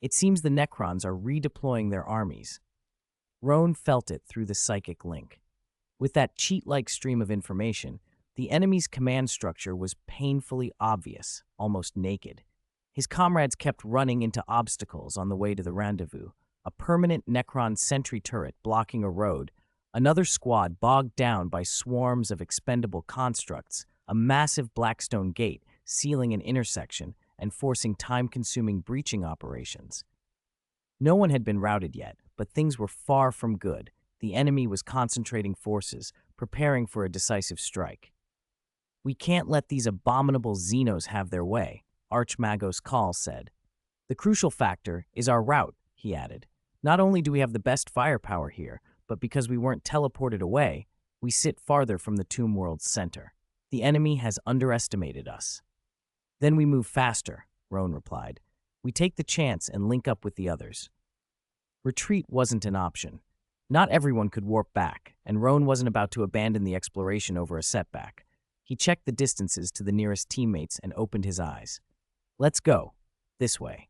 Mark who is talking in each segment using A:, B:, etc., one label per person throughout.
A: It seems the Necrons are redeploying their armies. Roan felt it through the psychic link. With that cheat-like stream of information, the enemy's command structure was painfully obvious, almost naked. His comrades kept running into obstacles on the way to the rendezvous. A permanent Necron sentry turret blocking a road, another squad bogged down by swarms of expendable constructs, a massive blackstone gate sealing an intersection and forcing time-consuming breaching operations. No one had been routed yet, but things were far from good. The enemy was concentrating forces, preparing for a decisive strike. "We can't let these abominable Xenos have their way," Archmagos Call said. "The crucial factor is our route," he added. "Not only do we have the best firepower here, but because we weren't teleported away, we sit farther from the Tomb World's center. The enemy has underestimated us." "Then we move faster," Roan replied. "We take the chance and link up with the others." Retreat wasn't an option. Not everyone could warp back, and Roan wasn't about to abandon the exploration over a setback. He checked the distances to the nearest teammates and opened his eyes. "Let's go. This way."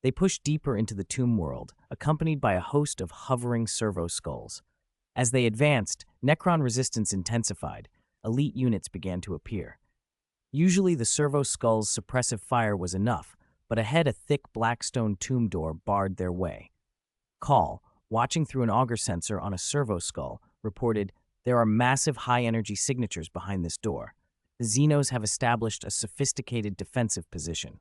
A: They pushed deeper into the Tomb World, accompanied by a host of hovering servo skulls. As they advanced, Necron resistance intensified. Elite units began to appear. Usually the servo skull's suppressive fire was enough, but ahead a thick blackstone tomb door barred their way. Call, watching through an auger sensor on a servo skull, reported, "There are massive high-energy signatures behind this door. The Xenos have established a sophisticated defensive position."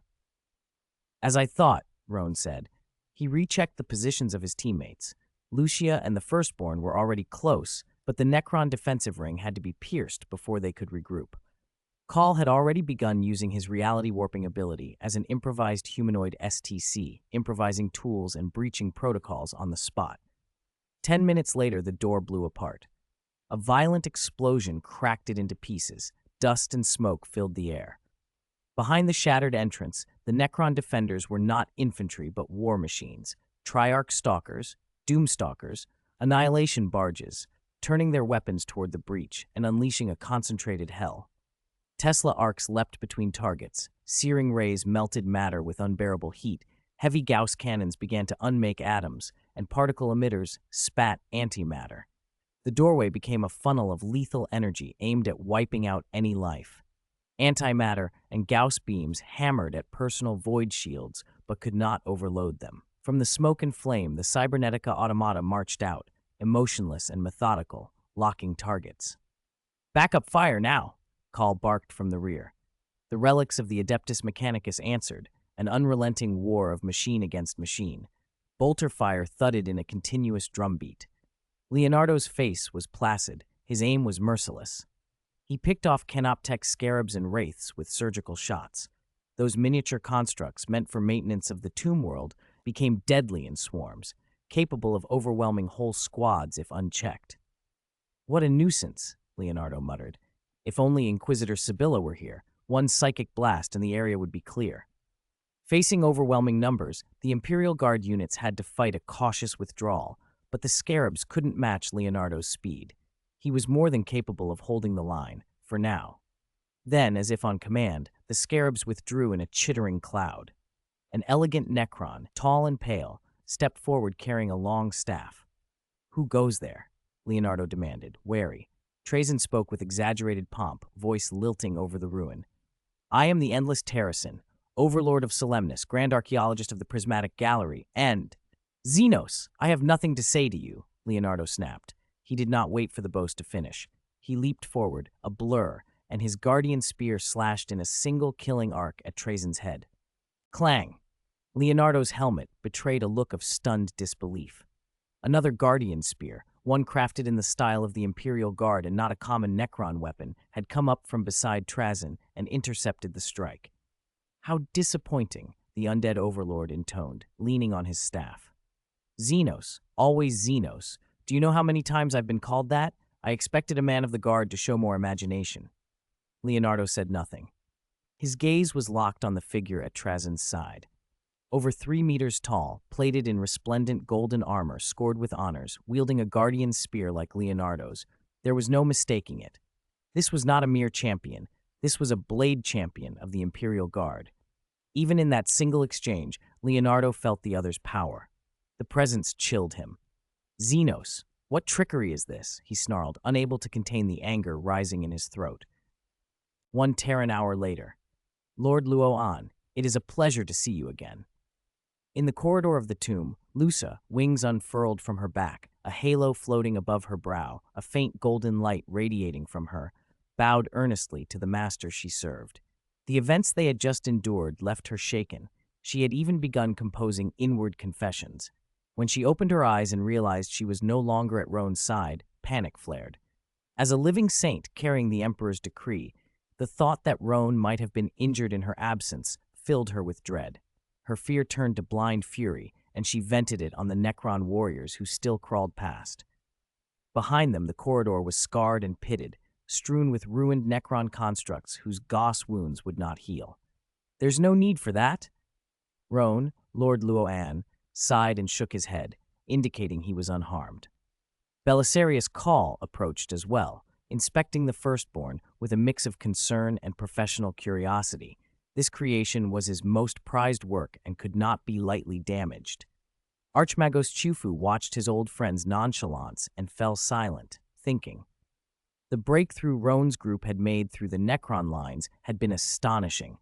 A: "As I thought," Roan said. He rechecked the positions of his teammates. Lucia and the Firstborn were already close, but the Necron defensive ring had to be pierced before they could regroup. Call had already begun using his reality warping ability as an improvised humanoid STC, improvising tools and breaching protocols on the spot. 10 minutes later, the door blew apart. A violent explosion cracked it into pieces. Dust and smoke filled the air. Behind the shattered entrance, the Necron defenders were not infantry but war machines, Triarch stalkers, Doomstalkers, annihilation barges, turning their weapons toward the breach and unleashing a concentrated hell. Tesla arcs leapt between targets. Searing rays melted matter with unbearable heat. Heavy Gauss cannons began to unmake atoms, and particle emitters spat antimatter. The doorway became a funnel of lethal energy aimed at wiping out any life. Antimatter and Gauss beams hammered at personal void shields, but could not overload them. From the smoke and flame, the Cybernetica automata marched out, emotionless and methodical, locking targets. "Back up fire now!" Call barked from the rear. The relics of the Adeptus Mechanicus answered, an unrelenting war of machine against machine. Bolter fire thudded in a continuous drumbeat. Leonardo's face was placid, his aim was merciless. He picked off Canoptech scarabs and wraiths with surgical shots. Those miniature constructs meant for maintenance of the Tomb World became deadly in swarms, capable of overwhelming whole squads if unchecked. "What a nuisance," Leonardo muttered. "If only Inquisitor Sibylla were here, one psychic blast and the area would be clear." Facing overwhelming numbers, the Imperial Guard units had to fight a cautious withdrawal, but the scarabs couldn't match Leonardo's speed. He was more than capable of holding the line, for now. Then, as if on command, the scarabs withdrew in a chittering cloud. An elegant Necron, tall and pale, stepped forward carrying a long staff. "Who goes there?" Leonardo demanded, wary. Trazyn spoke with exaggerated pomp, voice lilting over the ruin. "I am the Endless Terracin, Overlord of Solemnus, Grand Archaeologist of the Prismatic Gallery, and—" "Xenos, I have nothing to say to you," Leonardo snapped. He did not wait for the boast to finish. He leaped forward, a blur, and his guardian spear slashed in a single killing arc at Trazyn's head. Clang! Leonardo's helmet betrayed a look of stunned disbelief. Another guardian spear, one crafted in the style of the Imperial Guard and not a common Necron weapon, had come up from beside Trazyn and intercepted the strike. "How disappointing," the undead overlord intoned, leaning on his staff. "Xenos, always Xenos. Do you know how many times I've been called that? I expected a man of the guard to show more imagination." Leonardo said nothing. His gaze was locked on the figure at Trazyn's side. Over 3 meters tall, plated in resplendent golden armor scored with honors, wielding a guardian spear like Leonardo's, there was no mistaking it. This was not a mere champion. This was a blade champion of the Imperial Guard. Even in that single exchange, Leonardo felt the other's power. The presence chilled him. Xenos, what trickery is this? He snarled, unable to contain the anger rising in his throat. 1 Terran hour later. Lord Luoan, it is a pleasure to see you again. In the corridor of the tomb, Lusa, wings unfurled from her back, a halo floating above her brow, a faint golden light radiating from her, bowed earnestly to the master she served. The events they had just endured left her shaken. She had even begun composing inward confessions. When she opened her eyes and realized she was no longer at Roan's side, panic flared. As a living saint carrying the Emperor's decree, the thought that Roan might have been injured in her absence filled her with dread. Her fear turned to blind fury, and she vented it on the Necron warriors who still crawled past. Behind them, the corridor was scarred and pitted, strewn with ruined Necron constructs whose gauze wounds would not heal. There's no need for that. Roan, Lord Luoan, sighed and shook his head, indicating he was unharmed. Belisarius Call approached as well, inspecting the firstborn with a mix of concern and professional curiosity. This creation was his most prized work and could not be lightly damaged. Archmagos Chufu watched his old friend's nonchalance and fell silent, thinking. The breakthrough Roan's group had made through the Necron lines had been astonishing.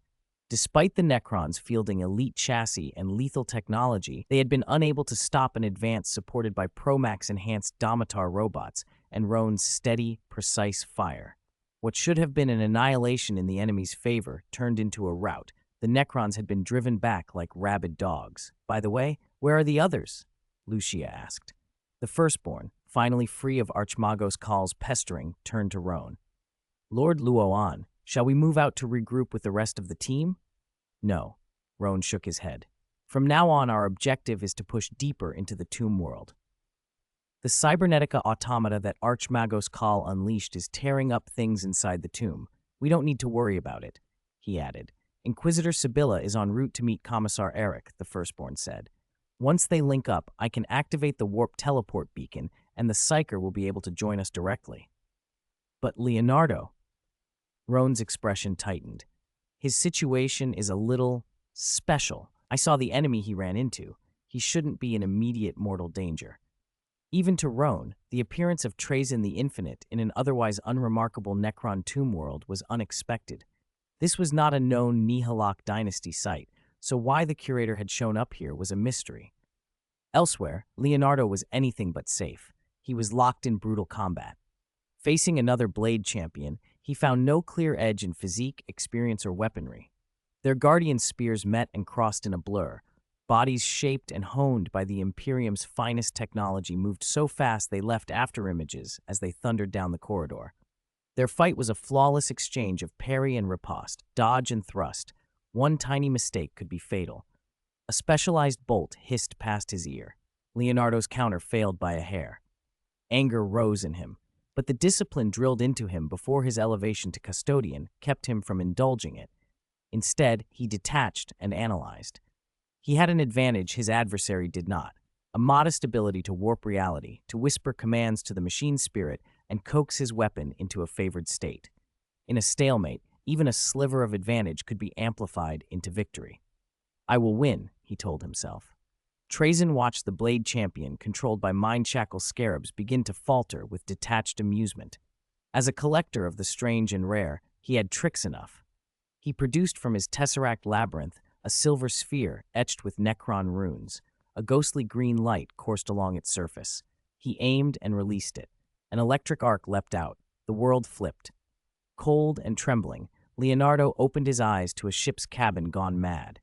A: Despite the Necrons fielding elite chassis and lethal technology, they had been unable to stop an advance supported by Promax-enhanced Domitar robots and Roan's steady, precise fire. What should have been an annihilation in the enemy's favor turned into a rout. The Necrons had been driven back like rabid dogs. By the way, where are the others? Lucia asked. The firstborn, finally free of Archmagos Call's pestering, turned to Roan. Lord Luoan, shall we move out to regroup with the rest of the team? No, Roan shook his head. From now on, our objective is to push deeper into the tomb world. The cybernetica automata that Archmagos Call unleashed is tearing up things inside the tomb. We don't need to worry about it, he added. Inquisitor Sibylla is en route to meet Commissar Eric, the firstborn said. Once they link up, I can activate the warp teleport beacon, and the Psyker will be able to join us directly. But Leonardo... Roan's expression tightened. His situation is a little special. I saw the enemy he ran into. He shouldn't be in immediate mortal danger. Even to Roan, the appearance of Trazyn the Infinite in an otherwise unremarkable Necron tomb world was unexpected. This was not a known Nihilak dynasty site, so why the curator had shown up here was a mystery. Elsewhere, Leonardo was anything but safe. He was locked in brutal combat. Facing another blade champion, he found no clear edge in physique, experience, or weaponry. Their guardian spears met and crossed in a blur. Bodies shaped and honed by the Imperium's finest technology moved so fast they left afterimages as they thundered down the corridor. Their fight was a flawless exchange of parry and riposte, dodge and thrust. One tiny mistake could be fatal. A specialized bolt hissed past his ear. Leonardo's counter failed by a hair. Anger rose in him, but the discipline drilled into him before his elevation to custodian kept him from indulging it. Instead, he detached and analyzed. He had an advantage his adversary did not, a modest ability to warp reality, to whisper commands to the machine spirit, and coax his weapon into a favored state. In a stalemate, even a sliver of advantage could be amplified into victory. I will win, he told himself. Trazyn watched the blade champion, controlled by mind-shackle scarabs, begin to falter with detached amusement. As a collector of the strange and rare, he had tricks enough. He produced from his tesseract labyrinth a silver sphere etched with Necron runes. A ghostly green light coursed along its surface. He aimed and released it. An electric arc leapt out. The world flipped. Cold and trembling, Leonardo opened his eyes to a ship's cabin gone mad.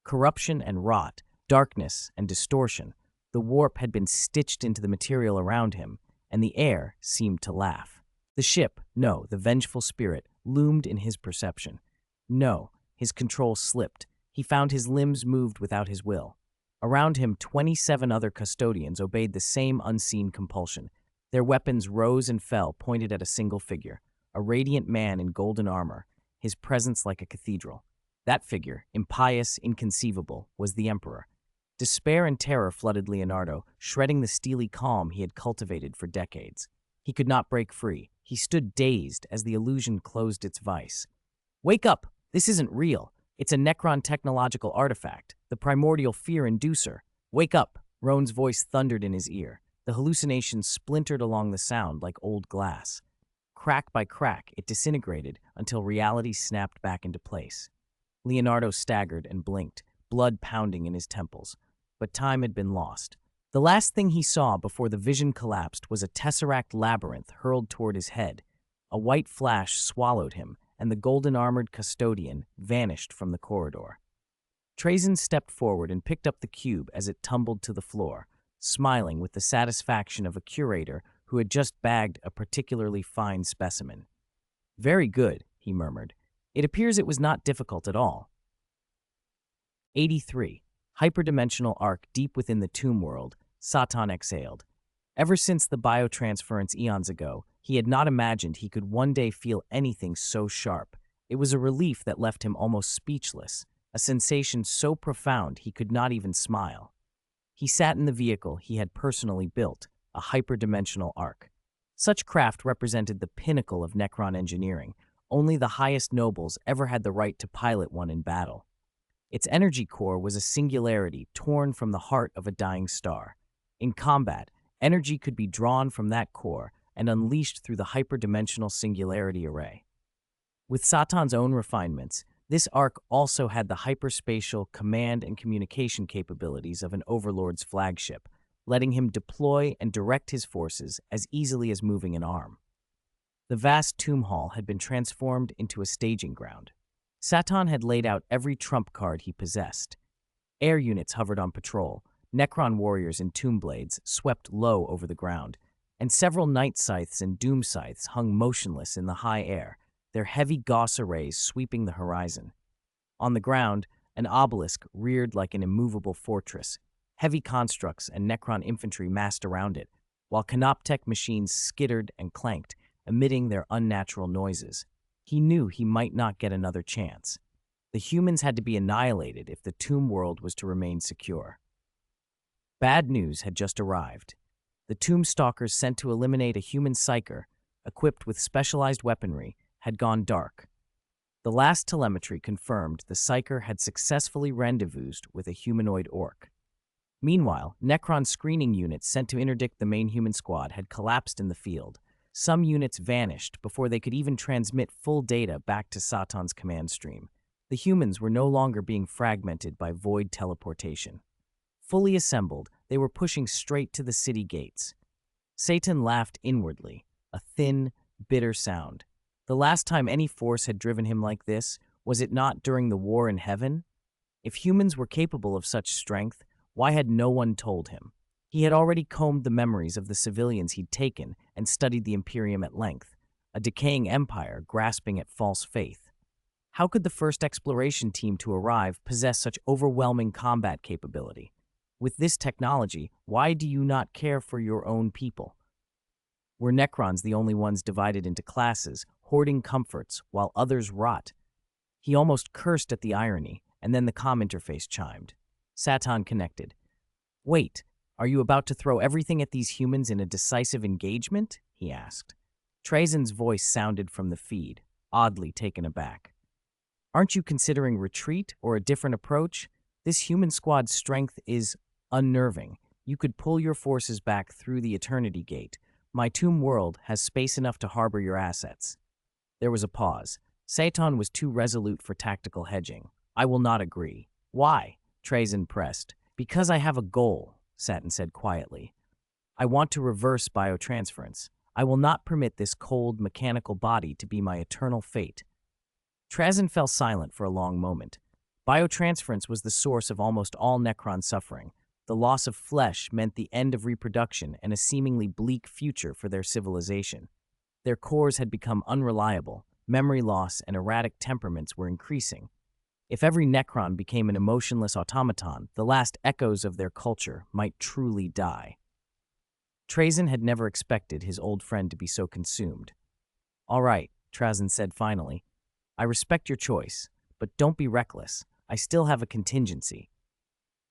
A: Corruption and rot, darkness and distortion. The warp had been stitched into the material around him, and the air seemed to laugh. The ship, no, the vengeful spirit, loomed in his perception. No, his control slipped. He found his limbs moved without his will. Around him, 27 other custodians obeyed the same unseen compulsion. Their weapons rose and fell, pointed at a single figure, a radiant man in golden armor, his presence like a cathedral. That figure, impious, inconceivable, was the Emperor. Despair and terror flooded Leonardo, shredding the steely calm he had cultivated for decades. He could not break free. He stood dazed as the illusion closed its vice. "Wake up! This isn't real!" It's a Necron technological artifact, the primordial fear inducer. Wake up! Roan's voice thundered in his ear. The hallucination splintered along the sound like old glass. Crack by crack, it disintegrated until reality snapped back into place. Leonardo staggered and blinked, blood pounding in his temples. But time had been lost. The last thing he saw before the vision collapsed was a tesseract labyrinth hurled toward his head. A white flash swallowed him, and the golden-armored custodian vanished from the corridor. Trazyn stepped forward and picked up the cube as it tumbled to the floor, smiling with the satisfaction of a curator who had just bagged a particularly fine specimen. "Very good," he murmured. "It appears it was not difficult at all." 83. Hyperdimensional arc deep within the tomb world, Satan exhaled. Ever since the biotransference eons ago, he had not imagined he could one day feel anything so sharp. It was a relief that left him almost speechless, a sensation so profound he could not even smile. He sat in the vehicle he had personally built, a hyperdimensional arc. Such craft represented the pinnacle of Necron engineering. Only the highest nobles ever had the right to pilot one in battle. Its energy core was a singularity torn from the heart of a dying star. In combat, energy could be drawn from that core and unleashed through the hyperdimensional singularity array. With Satan's own refinements, this arc also had the hyperspatial command and communication capabilities of an overlord's flagship, letting him deploy and direct his forces as easily as moving an arm. The vast tomb hall had been transformed into a staging ground. Satan had laid out every trump card he possessed. Air units hovered on patrol, Necron warriors in tomb blades swept low over the ground, and several night scythes and doom scythes hung motionless in the high air, their heavy gauss arrays sweeping the horizon. On the ground, an obelisk reared like an immovable fortress. Heavy constructs and Necron infantry massed around it, while Canoptech machines skittered and clanked, emitting their unnatural noises. He knew he might not get another chance. The humans had to be annihilated if the tomb world was to remain secure. Bad news had just arrived. The tomb stalkers sent to eliminate a human psyker, equipped with specialized weaponry, had gone dark. The last telemetry confirmed the psyker had successfully rendezvoused with a humanoid orc. Meanwhile, Necron screening units sent to interdict the main human squad had collapsed in the field. Some units vanished before they could even transmit full data back to Satan's command stream. The humans were no longer being fragmented by void teleportation. Fully assembled, they were pushing straight to the city gates. Satan laughed inwardly, a thin, bitter sound. The last time any force had driven him like this, was it not during the war in heaven? If humans were capable of such strength, why had no one told him? He had already combed the memories of the civilians he'd taken and studied the Imperium at length, a decaying empire grasping at false faith. How could the first exploration team to arrive possess such overwhelming combat capability? With this technology, why do you not care for your own people? Were Necrons the only ones divided into classes, hoarding comforts while others rot? He almost cursed at the irony, and then the comm interface chimed. Satan connected. "Wait, are you about to throw everything at these humans in a decisive engagement?" he asked. Trazyn's voice sounded from the feed, oddly taken aback. "Aren't you considering retreat or a different approach? This human squad's strength is unnerving. You could pull your forces back through the Eternity Gate. My tomb world has space enough to harbor your assets." There was a pause. Satan was too resolute for tactical hedging. "I will not agree." "Why?" Trazyn pressed. "Because I have a goal," Satan said quietly. "I want to reverse biotransference. I will not permit this cold, mechanical body to be my eternal fate." Trazyn fell silent for a long moment. Biotransference was the source of almost all Necron suffering. The loss of flesh meant the end of reproduction and a seemingly bleak future for their civilization. Their cores had become unreliable, memory loss and erratic temperaments were increasing. If every Necron became an emotionless automaton, the last echoes of their culture might truly die. Trazyn had never expected his old friend to be so consumed. "All right," Trazyn said finally. "I respect your choice, but don't be reckless. I still have a contingency."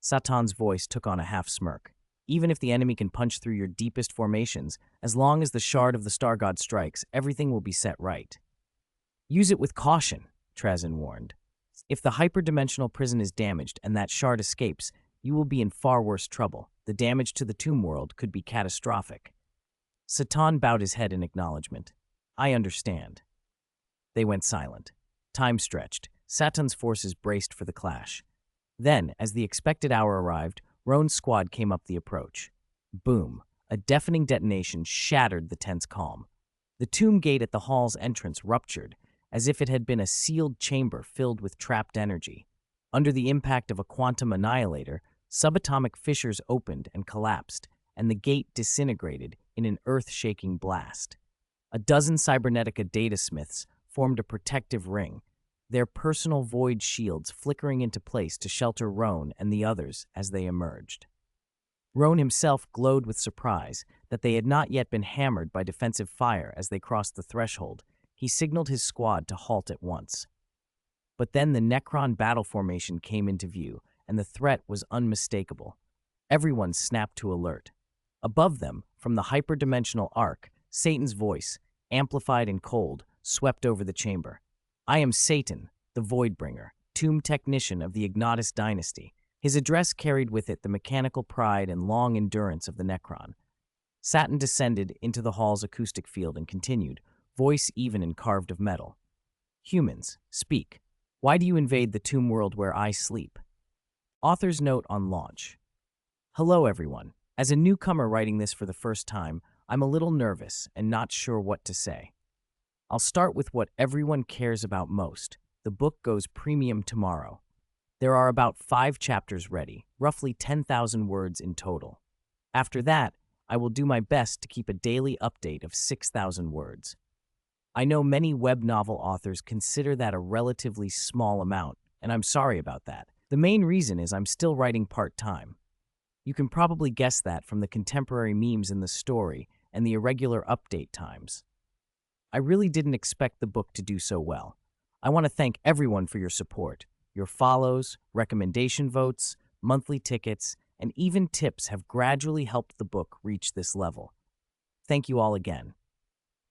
A: Satan's voice took on a half-smirk. "Even if the enemy can punch through your deepest formations, as long as the shard of the Star God strikes, everything will be set right." "Use it with caution," Trazyn warned. If the hyperdimensional prison is damaged and that shard escapes, you will be in far worse trouble. The damage to the tomb world could be catastrophic. Satan bowed his head in acknowledgement. I understand. They went silent. Time stretched. Satan's forces braced for the clash. Then, as the expected hour arrived, Roan's squad came up the approach. Boom! A deafening detonation shattered the tense calm. The tomb gate at the hall's entrance ruptured, as if it had been a sealed chamber filled with trapped energy. Under the impact of a quantum annihilator, subatomic fissures opened and collapsed, and the gate disintegrated in an earth-shaking blast. A dozen cybernetica datasmiths formed a protective ring, their personal void shields flickering into place to shelter Roan and the others as they emerged. Roan himself glowed with surprise that they had not yet been hammered by defensive fire as they crossed the threshold. He signaled his squad to halt at once. But then the Necron battle formation came into view, and the threat was unmistakable. Everyone snapped to alert. Above them, from the hyperdimensional arc, Satan's voice, amplified and cold, swept over the chamber. I am Satan, the Voidbringer, tomb technician of the Ignatus dynasty. His address carried with it the mechanical pride and long endurance of the Necron. Satan descended into the hall's acoustic field and continued, voice even and carved of metal. Humans, speak. Why do you invade the tomb world where I sleep? Author's note on launch. Hello, everyone. As a newcomer writing this for the first time, I'm a little nervous and not sure what to say. I'll start with what everyone cares about most. The book goes premium tomorrow. There are about 5 chapters ready, roughly 10,000 words in total. After that, I will do my best to keep a daily update of 6,000 words. I know many web novel authors consider that a relatively small amount, and I'm sorry about that. The main reason is I'm still writing part-time. You can probably guess that from the contemporary memes in the story and the irregular update times. I really didn't expect the book to do so well. I want to thank everyone for your support. Your follows, recommendation votes, monthly tickets, and even tips have gradually helped the book reach this level. Thank you all again.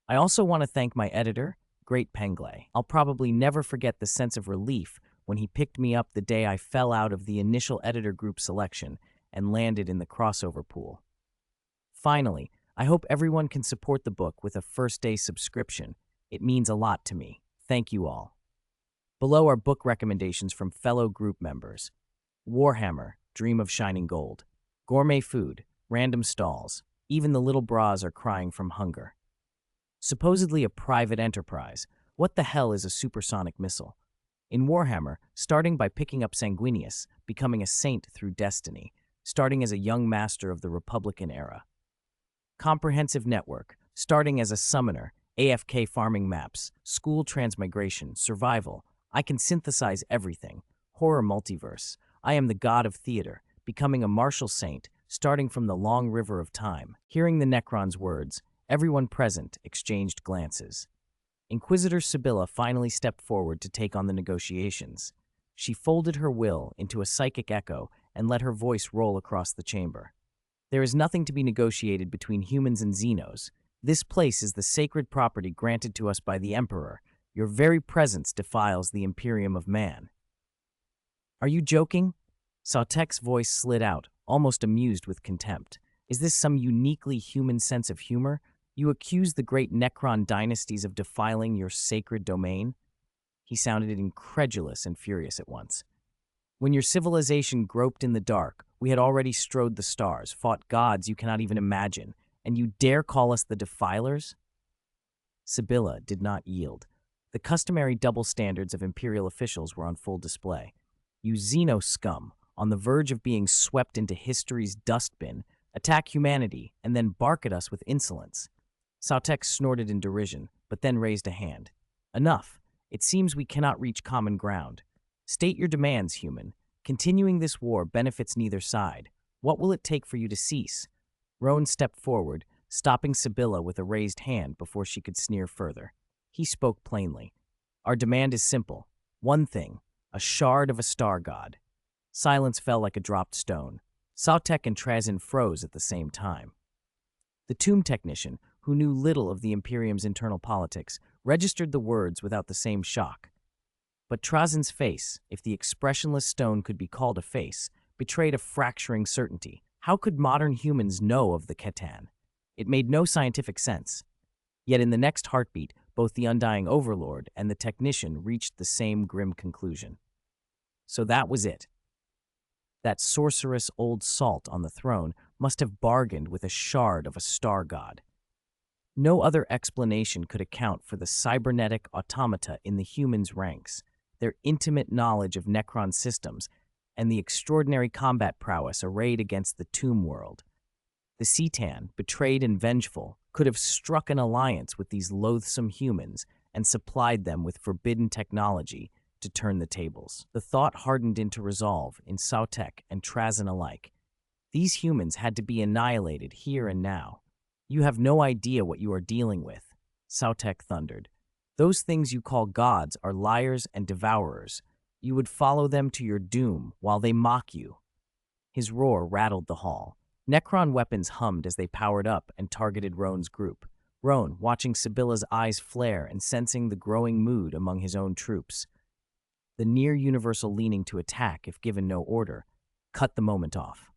A: I also want to thank my editor, Great Penglay. I'll probably never forget the sense of relief when he picked me up the day I fell out of the initial editor group selection and landed in the crossover pool. Finally, I hope everyone can support the book with a first-day subscription. It means a lot to me. Thank you all. Below are book recommendations from fellow group members. Warhammer, Dream of Shining Gold. Gourmet Food, Random Stalls. Even the little bras are crying from hunger. Supposedly a private enterprise, what the hell is a supersonic missile? In Warhammer, starting by picking up Sanguinius, becoming a saint through destiny, starting as a young master of the Republican era. Comprehensive network, starting as a summoner, AFK farming maps, school transmigration, survival. I can synthesize everything. Horror multiverse. I am the god of theater, becoming a martial saint, starting from the long river of time. Hearing the Necron's words, everyone present exchanged glances. Inquisitor Sibylla finally stepped forward to take on the negotiations. She folded her will into a psychic echo and let her voice roll across the chamber. There is nothing to be negotiated between humans and Xenos. This place is the sacred property granted to us by the Emperor. Your very presence defiles the Imperium of Man. Are you joking? Sautek's voice slid out, almost amused with contempt. Is this some uniquely human sense of humor? You accuse the great Necron dynasties of defiling your sacred domain? He sounded incredulous and furious at once. When your civilization groped in the dark, we had already strode the stars, fought gods you cannot even imagine, and you dare call us the defilers? Sibylla did not yield. The customary double standards of imperial officials were on full display. You Xeno scum, on the verge of being swept into history's dustbin, attack humanity, and then bark at us with insolence. Sautek snorted in derision, but then raised a hand. Enough. It seems we cannot reach common ground. State your demands, human. Continuing this war benefits neither side. What will it take for you to cease? Roan stepped forward, stopping Sibylla with a raised hand before she could sneer further. He spoke plainly. Our demand is simple. One thing, a shard of a star god. Silence fell like a dropped stone. Sautek and Trazyn froze at the same time. The tomb technician, who knew little of the Imperium's internal politics, registered the words without the same shock. But Trazen's face, if the expressionless stone could be called a face, betrayed a fracturing certainty. How could modern humans know of the Catan? It made no scientific sense. Yet in the next heartbeat, both the Undying Overlord and the technician reached the same grim conclusion. So that was it. That sorcerous old salt on the throne must have bargained with a shard of a star god. No other explanation could account for the cybernetic automata in the humans' ranks, their intimate knowledge of Necron systems, and the extraordinary combat prowess arrayed against the tomb world. The Cetan, betrayed and vengeful, could have struck an alliance with these loathsome humans and supplied them with forbidden technology to turn the tables. The thought hardened into resolve in Sautek and Trazen alike. These humans had to be annihilated here and now. You have no idea what you are dealing with, Sautek thundered. Those things you call gods are liars and devourers. You would follow them to your doom while they mock you. His roar rattled the hall. Necron weapons hummed as they powered up and targeted Roan's group. Roan, watching Sibylla's eyes flare and sensing the growing mood among his own troops. The near-universal leaning to attack if given no order, cut the moment off.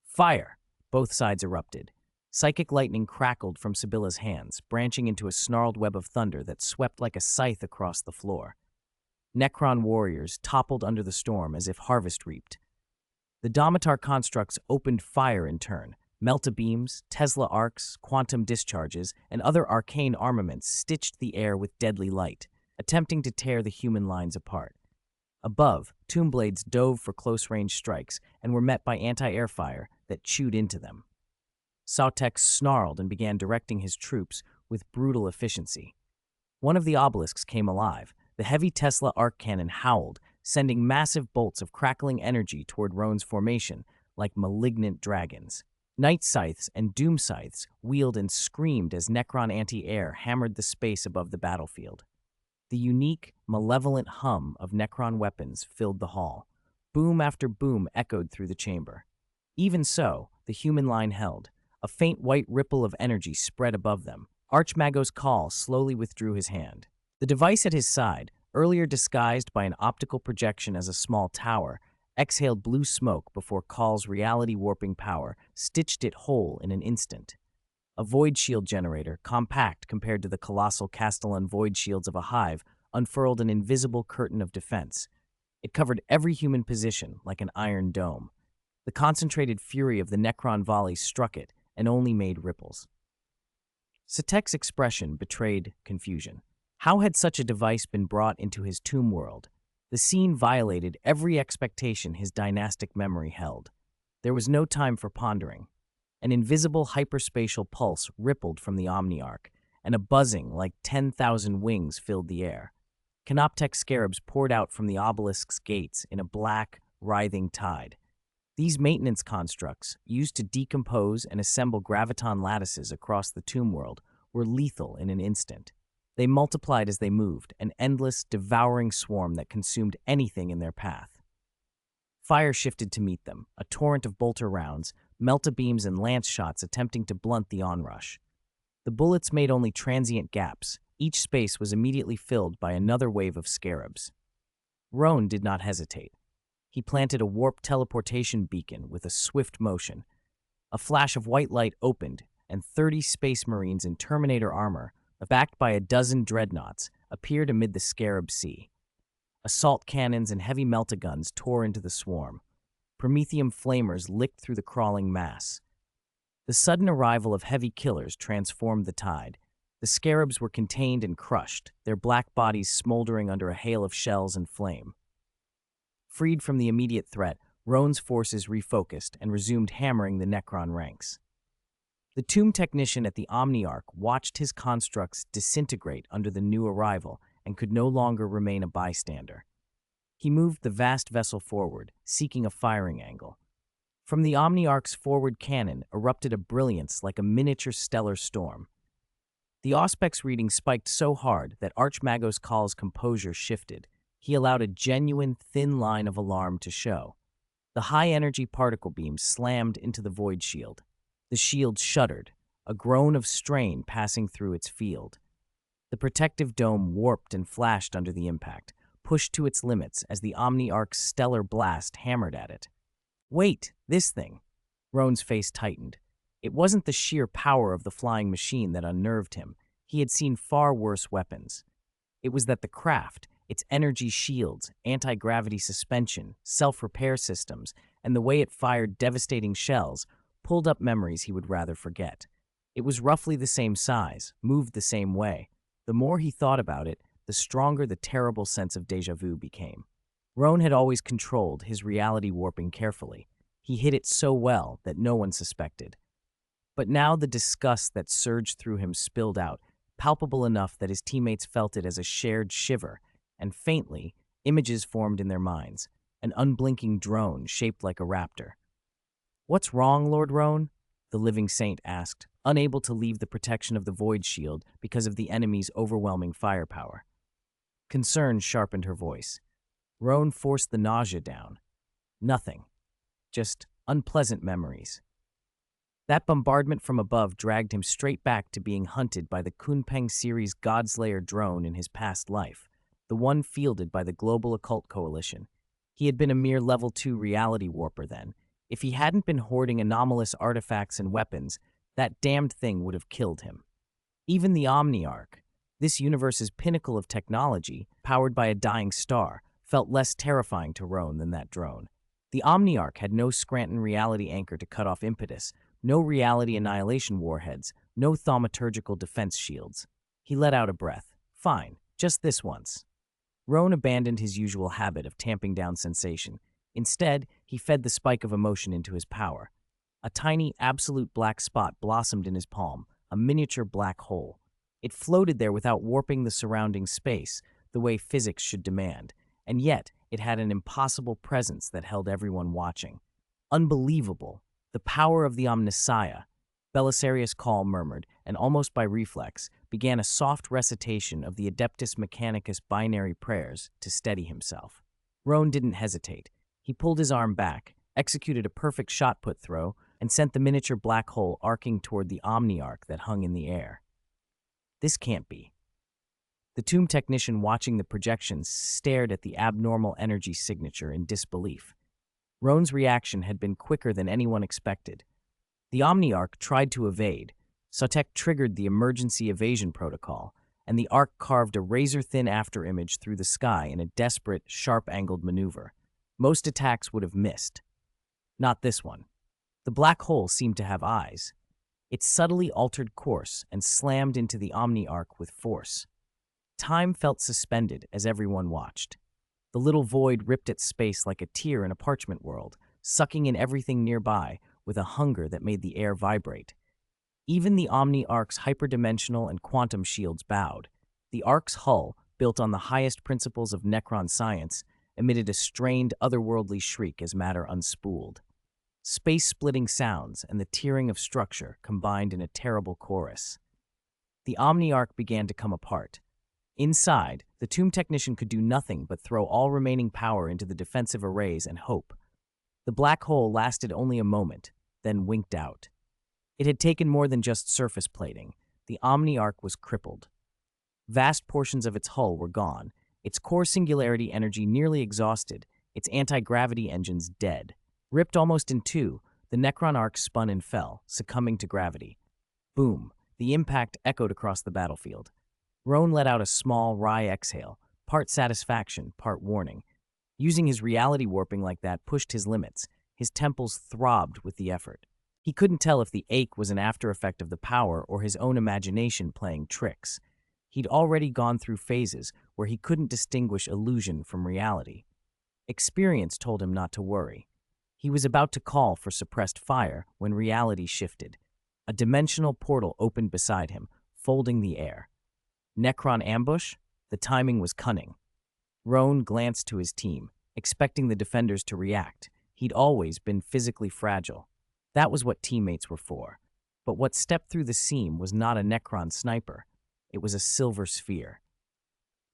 A: Fire! Both sides erupted. Psychic lightning crackled from Sibylla's hands, branching into a snarled web of thunder that swept like a scythe across the floor. Necron warriors toppled under the storm as if harvest reaped. The Domitar constructs opened fire in turn. Melta beams, Tesla arcs, quantum discharges, and other arcane armaments stitched the air with deadly light, attempting to tear the human lines apart. Above, tomb blades dove for close-range strikes and were met by anti-air fire that chewed into them. Sautek snarled and began directing his troops with brutal efficiency. One of the obelisks came alive. The heavy Tesla arc cannon howled, sending massive bolts of crackling energy toward Roan's formation like malignant dragons. Night scythes and doom scythes wheeled and screamed as Necron anti-air hammered the space above the battlefield. The unique, malevolent hum of Necron weapons filled the hall. Boom after boom echoed through the chamber. Even so, the human line held. A faint white ripple of energy spread above them. Archmago's call slowly withdrew his hand. The device at his side, earlier disguised by an optical projection as a small tower, exhaled blue smoke before Call's reality-warping power stitched it whole in an instant. A void shield generator, compact compared to the colossal Castellan void shields of a hive, unfurled an invisible curtain of defense. It covered every human position like an iron dome. The concentrated fury of the Necron volley struck it and only made ripples. Sautek's expression betrayed confusion. How had such a device been brought into his tomb world? The scene violated every expectation his dynastic memory held. There was no time for pondering. An invisible hyperspatial pulse rippled from the Omniarch, and a buzzing like 10,000 wings filled the air. Canoptek scarabs poured out from the obelisk's gates in a black, writhing tide. These maintenance constructs, used to decompose and assemble graviton lattices across the tomb world, were lethal in an instant. They multiplied as they moved, an endless, devouring swarm that consumed anything in their path. Fire shifted to meet them, a torrent of bolter rounds, melta beams and lance shots attempting to blunt the onrush. The bullets made only transient gaps. Each space was immediately filled by another wave of scarabs. Roan did not hesitate. He planted a warp teleportation beacon with a swift motion. A flash of white light opened, and 30 space marines in Terminator armor, backed by a dozen dreadnoughts, appeared amid the scarab sea. Assault cannons and heavy melta-guns tore into the swarm. Promethium flamers licked through the crawling mass. The sudden arrival of heavy killers transformed the tide. The scarabs were contained and crushed, their black bodies smoldering under a hail of shells and flame. Freed from the immediate threat, Roan's forces refocused and resumed hammering the Necron ranks. The tomb technician at the Omniarch watched his constructs disintegrate under the new arrival and could no longer remain a bystander. He moved the vast vessel forward, seeking a firing angle. From the Omniarch's forward cannon erupted a brilliance like a miniature stellar storm. The Auspex reading spiked so hard that Archmago's call's composure shifted. He allowed a genuine, thin line of alarm to show. The high-energy particle beam slammed into the void shield. The shield shuddered, a groan of strain passing through its field. The protective dome warped and flashed under the impact, pushed to its limits as the Omni-Arc's stellar blast hammered at it. Wait, this thing! Roan's face tightened. It wasn't the sheer power of the flying machine that unnerved him. He had seen far worse weapons. It was that the craft, its energy shields, anti-gravity suspension, self-repair systems, and the way it fired devastating shells pulled up memories he would rather forget. It was roughly the same size, moved the same way. The more he thought about it, the stronger the terrible sense of déjà vu became. Roan had always controlled his reality warping carefully. He hid it so well that no one suspected. But now the disgust that surged through him spilled out, palpable enough that his teammates felt it as a shared shiver, and faintly, images formed in their minds, an unblinking drone shaped like a raptor. "What's wrong, Lord Roan?" the living saint asked, unable to leave the protection of the void shield because of the enemy's overwhelming firepower. Concern sharpened her voice. Roan forced the nausea down. Nothing. Just unpleasant memories. That bombardment from above dragged him straight back to being hunted by the Kunpeng series Godslayer drone in his past life, the one fielded by the Global Occult Coalition. He had been a mere level 2 reality warper then. If he hadn't been hoarding anomalous artifacts and weapons, that damned thing would have killed him. Even the Omni-Arc, this universe's pinnacle of technology, powered by a dying star, felt less terrifying to Roan than that drone. The Omni-Arc had no Scranton reality anchor to cut off impetus, no reality annihilation warheads, no thaumaturgical defense shields. He let out a breath. Fine, just this once. Roan abandoned his usual habit of tamping down sensation. Instead, he fed the spike of emotion into his power. A tiny, absolute black spot blossomed in his palm, a miniature black hole. It floated there without warping the surrounding space, the way physics should demand, and yet it had an impossible presence that held everyone watching. Unbelievable. The power of the Omnissiah, Belisarius Call murmured, and almost by reflex, began a soft recitation of the Adeptus Mechanicus binary prayers to steady himself. Roan didn't hesitate. He pulled his arm back, executed a perfect shot-put throw, and sent the miniature black hole arcing toward the Omni-Arc that hung in the air. This can't be. The tomb technician watching the projections stared at the abnormal energy signature in disbelief. Roan's reaction had been quicker than anyone expected. The Omni-Arc tried to evade. Sotek triggered the emergency evasion protocol, and the Arc carved a razor-thin afterimage through the sky in a desperate, sharp-angled maneuver. Most attacks would have missed. Not this one. The black hole seemed to have eyes. It subtly altered course and slammed into the Omni-Arc with force. Time felt suspended as everyone watched. The little void ripped at space like a tear in a parchment world, sucking in everything nearby with a hunger that made the air vibrate. Even the Omni-Arc's hyperdimensional and quantum shields bowed. The Arc's hull, built on the highest principles of Necron science, emitted a strained, otherworldly shriek as matter unspooled. Space-splitting sounds and the tearing of structure combined in a terrible chorus. The Omni-Arc began to come apart. Inside, the tomb technician could do nothing but throw all remaining power into the defensive arrays and hope. The black hole lasted only a moment, then winked out. It had taken more than just surface plating. The Omni-Arc was crippled. Vast portions of its hull were gone, its core singularity energy nearly exhausted, its anti-gravity engines dead. Ripped almost in two, the Necron Arc spun and fell, succumbing to gravity. Boom! The impact echoed across the battlefield. Roan let out a small, wry exhale, part satisfaction, part warning. Using his reality warping like that pushed his limits. His temples throbbed with the effort. He couldn't tell if the ache was an after effect of the power or his own imagination playing tricks. He'd already gone through phases where he couldn't distinguish illusion from reality. Experience told him not to worry. He was about to call for suppressed fire when reality shifted. A dimensional portal opened beside him, folding the air. Necron ambush? The timing was cunning. Roan glanced to his team, expecting the defenders to react. He'd always been physically fragile. That was what teammates were for. But what stepped through the seam was not a Necron sniper. It was a silver sphere.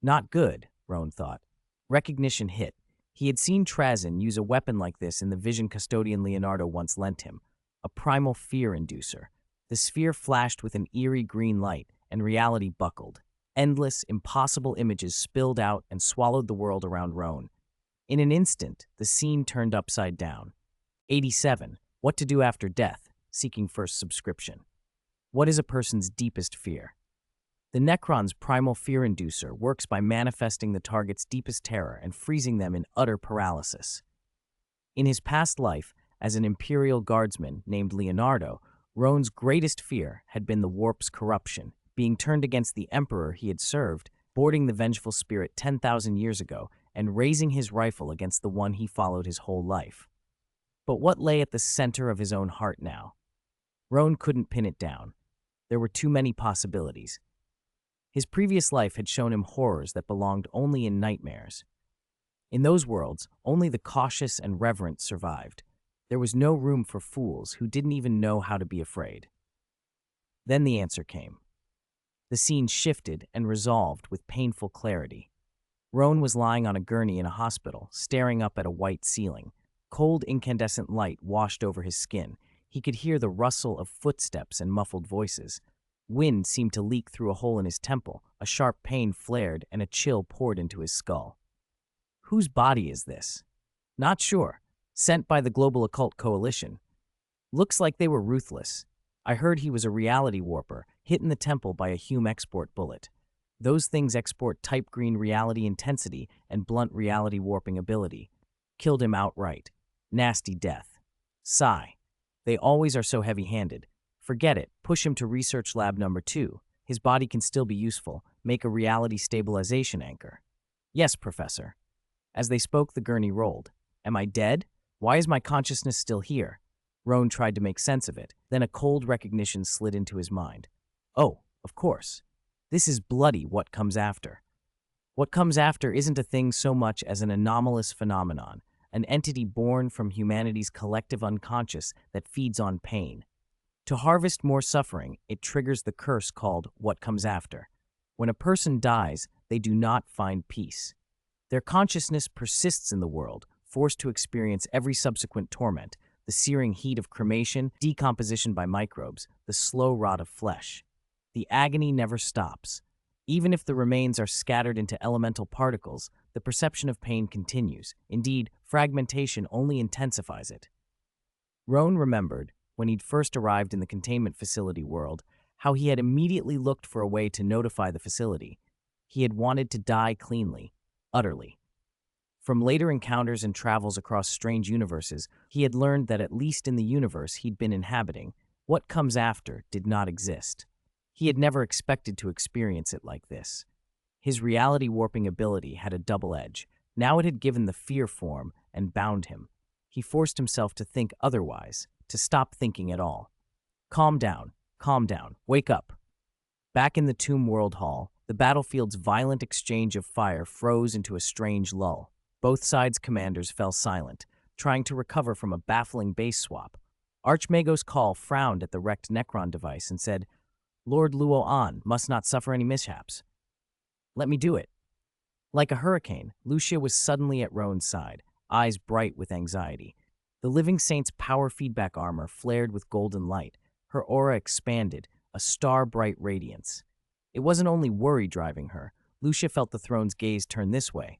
A: Not good, Roan thought. Recognition hit. He had seen Trazyn use a weapon like this in the vision custodian Leonardo once lent him, a primal fear inducer. The sphere flashed with an eerie green light, and reality buckled. Endless, impossible images spilled out and swallowed the world around Roan. In an instant, the scene turned upside down. 87. What to do after death, seeking first subscription. What is a person's deepest fear? The Necron's primal fear inducer works by manifesting the target's deepest terror and freezing them in utter paralysis. In his past life, as an Imperial guardsman named Leonardo, Roan's greatest fear had been the warp's corruption, being turned against the Emperor he had served, boarding the vengeful spirit 10,000 years ago, and raising his rifle against the one he followed his whole life. But what lay at the center of his own heart now? Roan couldn't pin it down. There were too many possibilities. His previous life had shown him horrors that belonged only in nightmares. In those worlds, only the cautious and reverent survived. There was no room for fools who didn't even know how to be afraid. Then the answer came. The scene shifted and resolved with painful clarity. Roan was lying on a gurney in a hospital, staring up at a white ceiling. Cold, incandescent light washed over his skin. He could hear the rustle of footsteps and muffled voices. Wind seemed to leak through a hole in his temple. A sharp pain flared, and a chill poured into his skull. Whose body is this? Not sure. Sent by the Global Occult Coalition. Looks like they were ruthless. I heard he was a reality warper, hit in the temple by a Hume export bullet. Those things export type green reality intensity and blunt reality warping ability. Killed him outright. Nasty death. Sigh. They always are so heavy-handed. Forget it. Push him to research lab number 2. His body can still be useful. Make a reality stabilization anchor. Yes, Professor. As they spoke, the gurney rolled. Am I dead? Why is my consciousness still here? Roan tried to make sense of it. Then a cold recognition slid into his mind. Oh, of course. This is bloody what comes after. What comes after isn't a thing so much as an anomalous phenomenon, an entity born from humanity's collective unconscious that feeds on pain. To harvest more suffering, it triggers the curse called what comes after. When a person dies, they do not find peace. Their consciousness persists in the world, forced to experience every subsequent torment, the searing heat of cremation, decomposition by microbes, the slow rot of flesh. The agony never stops. Even if the remains are scattered into elemental particles, the perception of pain continues. Indeed, fragmentation only intensifies it. Roan remembered, when he'd first arrived in the containment facility world, how he had immediately looked for a way to notify the facility. He had wanted to die cleanly, utterly. From later encounters and travels across strange universes, he had learned that at least in the universe he'd been inhabiting, what comes after did not exist. He had never expected to experience it like this. His reality warping ability had a double edge. Now it had given the fear form and bound him. He forced himself to think otherwise, to stop thinking at all. Calm down, wake up. Back in the Tomb World Hall, the battlefield's violent exchange of fire froze into a strange lull. Both sides' commanders fell silent, trying to recover from a baffling base swap. Archmago's Call frowned at the wrecked Necron device and said, Lord Luo An must not suffer any mishaps. Let me do it. Like a hurricane, Lucia was suddenly at Roan's side, eyes bright with anxiety. The Living Saint's power feedback armor flared with golden light. Her aura expanded, a star-bright radiance. It wasn't only worry driving her. Lucia felt the throne's gaze turn this way.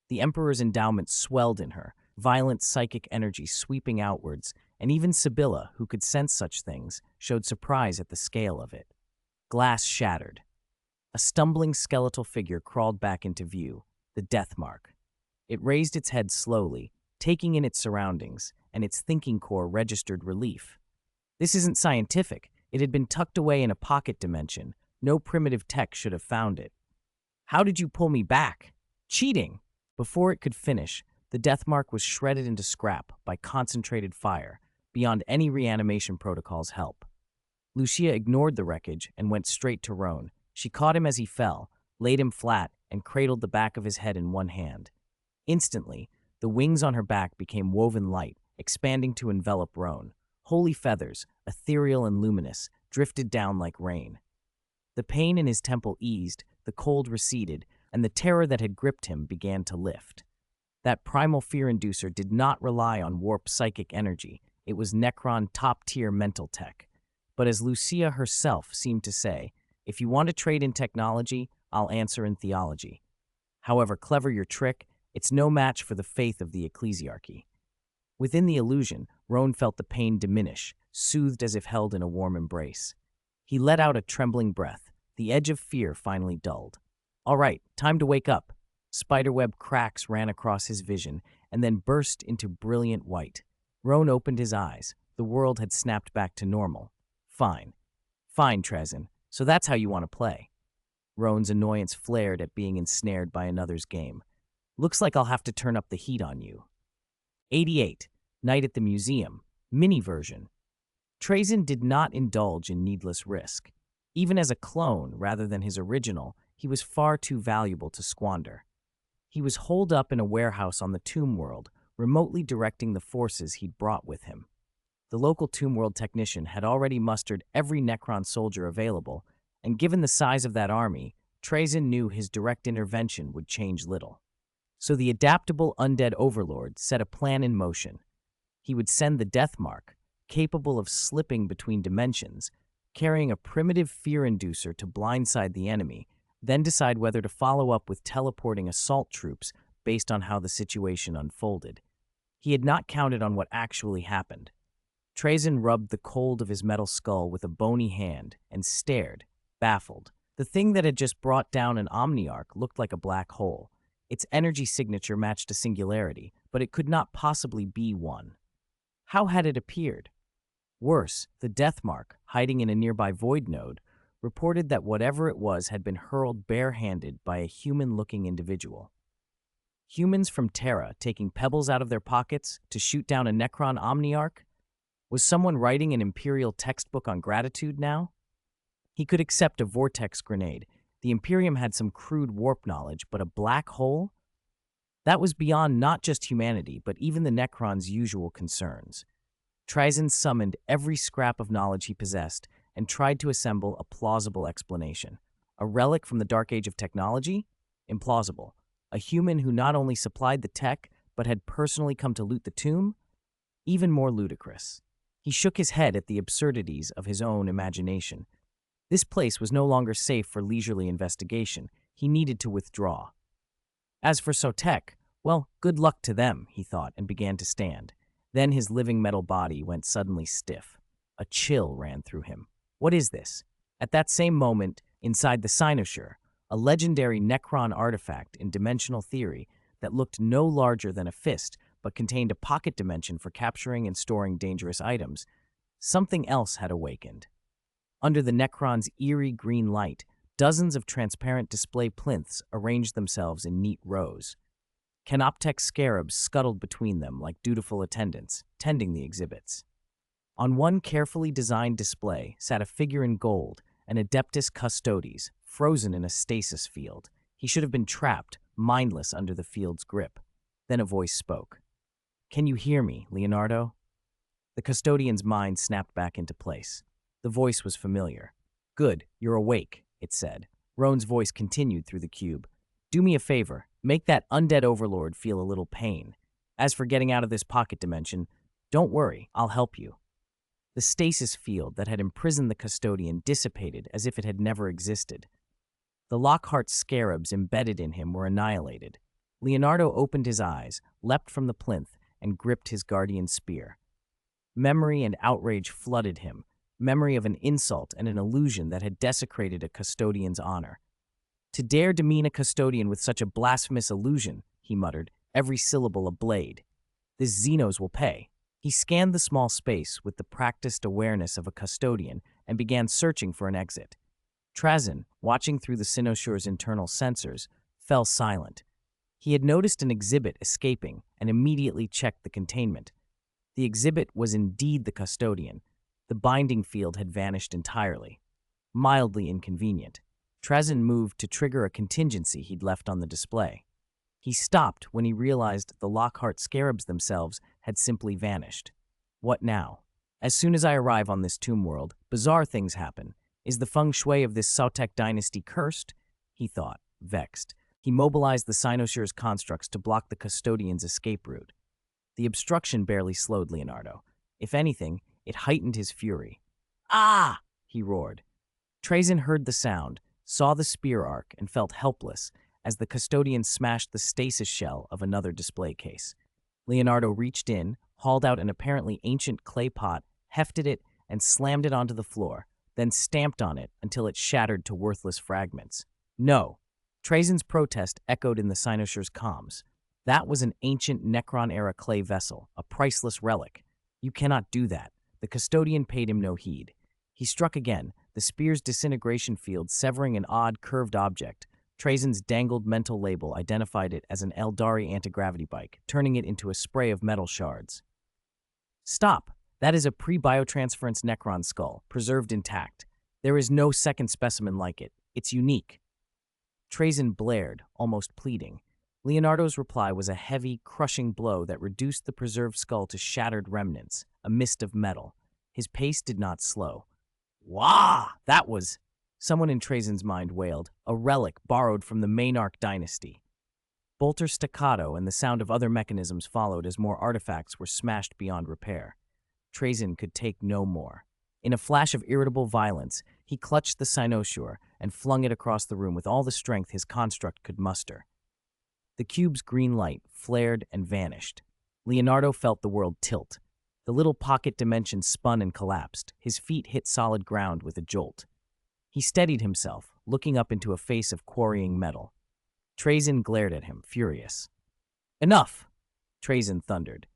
A: The Emperor's endowment swelled in her, violent psychic energy sweeping outwards, and even Sibylla, who could sense such things, showed surprise at the scale of it. Glass shattered. A stumbling skeletal figure crawled back into view, the death mark. It raised its head slowly, taking in its surroundings, and its thinking core registered relief. This isn't scientific. It had been tucked away in a pocket dimension. No primitive tech should have found it. How did you pull me back? Cheating! Before it could finish, the death mark was shredded into scrap by concentrated fire, beyond any reanimation protocol's help. Lucia ignored the wreckage and went straight to Roan. She caught him as he fell, laid him flat, and cradled the back of his head in one hand. Instantly, the wings on her back became woven light, expanding to envelop Roan. Holy feathers, ethereal and luminous, drifted down like rain. The pain in his temple eased, the cold receded, and the terror that had gripped him began to lift. That primal fear inducer did not rely on warp psychic energy. It was Necron top-tier mental tech. But as Lucia herself seemed to say, if you want to trade in technology, I'll answer in theology. However clever your trick, it's no match for the faith of the ecclesiarchy. Within the illusion, Roan felt the pain diminish, soothed as if held in a warm embrace. He let out a trembling breath, the edge of fear finally dulled. All right, time to wake up. Spiderweb cracks ran across his vision and then burst into brilliant white. Roan opened his eyes. The world had snapped back to normal. Fine. Fine, Trezin. So that's how you want to play. Roan's annoyance flared at being ensnared by another's game. Looks like I'll have to turn up the heat on you. 88. Night at the Museum. Mini version. Trezin did not indulge in needless risk. Even as a clone rather than his original, he was far too valuable to squander. He was holed up in a warehouse on the Tomb World, remotely directing the forces he'd brought with him. The local Tomb World technician had already mustered every Necron soldier available, and given the size of that army, Trezin knew his direct intervention would change little. So the adaptable undead overlord set a plan in motion. He would send the Death Mark, capable of slipping between dimensions, carrying a primitive fear inducer to blindside the enemy, then decide whether to follow up with teleporting assault troops based on how the situation unfolded. He had not counted on what actually happened. Trezin rubbed the cold of his metal skull with a bony hand and stared, baffled. The thing that had just brought down an Omniarch looked like a black hole. Its energy signature matched a singularity, but it could not possibly be one. How had it appeared? Worse, the Death Mark, hiding in a nearby void node, reported that whatever it was had been hurled barehanded by a human-looking individual. Humans from Terra taking pebbles out of their pockets to shoot down a Necron Omniarch? Was someone writing an Imperial textbook on gratitude now? He could accept a vortex grenade. The Imperium had some crude warp knowledge, but a black hole? That was beyond not just humanity, but even the Necron's usual concerns. Trezin summoned every scrap of knowledge he possessed and tried to assemble a plausible explanation. A relic from the Dark Age of technology? Implausible. A human who not only supplied the tech, but had personally come to loot the tomb? Even more ludicrous. He shook his head at the absurdities of his own imagination. This place was no longer safe for leisurely investigation. He needed to withdraw. As for Sotek, well, good luck to them, he thought, and began to stand. Then his living metal body went suddenly stiff. A chill ran through him. What is this? At that same moment, inside the cynosure, a legendary Necron artifact in dimensional theory that looked no larger than a fist but contained a pocket dimension for capturing and storing dangerous items, something else had awakened. Under the Necron's eerie green light, dozens of transparent display plinths arranged themselves in neat rows. Canoptek scarabs scuttled between them like dutiful attendants, tending the exhibits. On one carefully designed display sat a figure in gold, an Adeptus Custodes, frozen in a stasis field. He should have been trapped, mindless under the field's grip. Then a voice spoke. "Can you hear me, Leonardo?" The custodian's mind snapped back into place. The voice was familiar. "Good, you're awake," it said. Roan's voice continued through the cube. "Do me a favor, make that undead overlord feel a little pain. As for getting out of this pocket dimension, don't worry, I'll help you." The stasis field that had imprisoned the custodian dissipated as if it had never existed. The Lockhart scarabs embedded in him were annihilated. Leonardo opened his eyes, leapt from the plinth, and gripped his guardian's spear. Memory and outrage flooded him, memory of an insult and an illusion that had desecrated a custodian's honor. "To dare demean a custodian with such a blasphemous illusion," he muttered, every syllable a blade. "This Xenos will pay." He scanned the small space with the practiced awareness of a custodian and began searching for an exit. Trezin, watching through the Cynosure's internal sensors, fell silent. He had noticed an exhibit escaping and immediately checked the containment. The exhibit was indeed the custodian. The binding field had vanished entirely. Mildly inconvenient. Trezin moved to trigger a contingency he'd left on the display. He stopped when he realized the Lockhart scarabs themselves had simply vanished. What now? As soon as I arrive on this tomb world, bizarre things happen. Is the feng shui of this Sautek dynasty cursed? He thought, vexed. He mobilized the Cynosure's constructs to block the custodian's escape route. The obstruction barely slowed Leonardo. If anything, it heightened his fury. "Ah!" he roared. Trezin heard the sound, saw the spear arc and felt helpless as the custodian smashed the stasis shell of another display case. Leonardo reached in, hauled out an apparently ancient clay pot, hefted it, and slammed it onto the floor, then stamped on it until it shattered to worthless fragments. No! Trajan's protest echoed in the cynossure's comms. That was an ancient Necron-era clay vessel, a priceless relic. You cannot do that. The custodian paid him no heed. He struck again, the spear's disintegration field severing an odd, curved object. Trajan's dangled mental label identified it as an Eldari anti-gravity bike, turning it into a spray of metal shards. Stop! That is a pre-biotransference Necron skull, preserved intact. There is no second specimen like it. It's unique. Trajan blared, almost pleading. Leonardo's reply was a heavy, crushing blow that reduced the preserved skull to shattered remnants, a mist of metal. His pace did not slow. Wah! That was, someone in Trajan's mind wailed, a relic borrowed from the Maynarch dynasty. Bolter staccato and the sound of other mechanisms followed as more artifacts were smashed beyond repair. Trajan could take no more. In a flash of irritable violence, he clutched the cynosure and flung it across the room with all the strength his construct could muster. The cube's green light flared and vanished. Leonardo felt the world tilt. The little pocket dimension spun and collapsed. His feet hit solid ground with a jolt. He steadied himself, looking up into a face of quarrying metal. Trajan glared at him, furious. Enough! Trajan thundered.